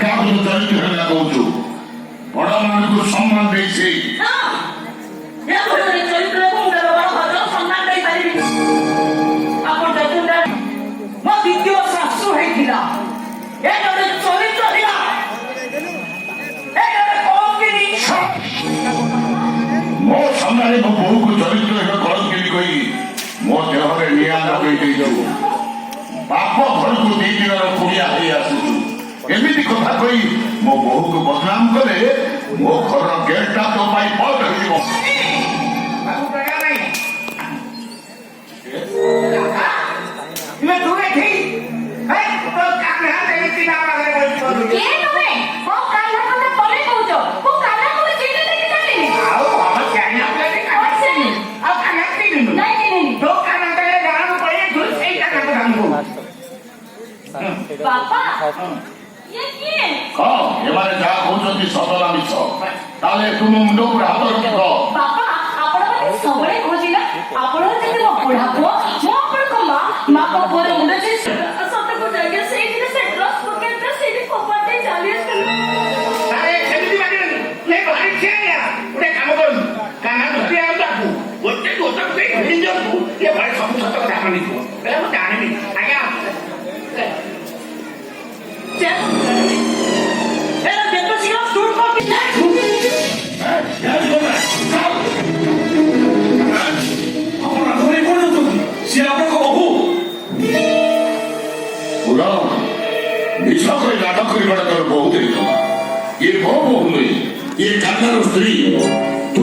କାହାକୁ ଚରିତ୍ର ହେଲା କହୁଛୁ? ବଡ ମାନଙ୍କୁ ସମ୍ମାନ ଦେଇଛି। ମୋ ଦ୍ୱିତୀୟ ଶାଶୁ ହେଇଥିଲା, ଚରିତ୍ର ଥିଲା। ମୋ ସାମ୍ନାରେ ମୋ ବୋହୂକୁ ଚରିତ୍ରହୀନ କଳଙ୍କିନୀ କହି ମୋ ଦେହରେ ନିଆଁ ଲଗେଇ ଦେଇଛୁ। ବାପ ଘରକୁ ଦି ଦିନର କୁଣିଆ ହେଇ ଆସୁଛୁ। ଏମିତି କଥା କହି ମୋ ବୋହୂକୁ ବଦନାମ କଲେ ମୋ ଘରର ଗେଟ୍ଟା ତୋ ପାଇଁ ବନ୍ଦ ହେଇଯିବ। ଏମାନେ ଯାହା କହୁଛନ୍ତି ସଦଲା ମିଛ। ତାହେଲେ ତୁମ ମୁଣ୍ଡ ଉପରେ ହାତ ରଖିବ। ମିଛ କରି ନାଟକ କରିବାଟା ତୋର ବହୁତ ହେଇଥିଲା। ଇଏ ମୋ ବୋହୂ ନୁହେଁ, ଇଏ କାନ୍ଦାର ସ୍ତ୍ରୀ।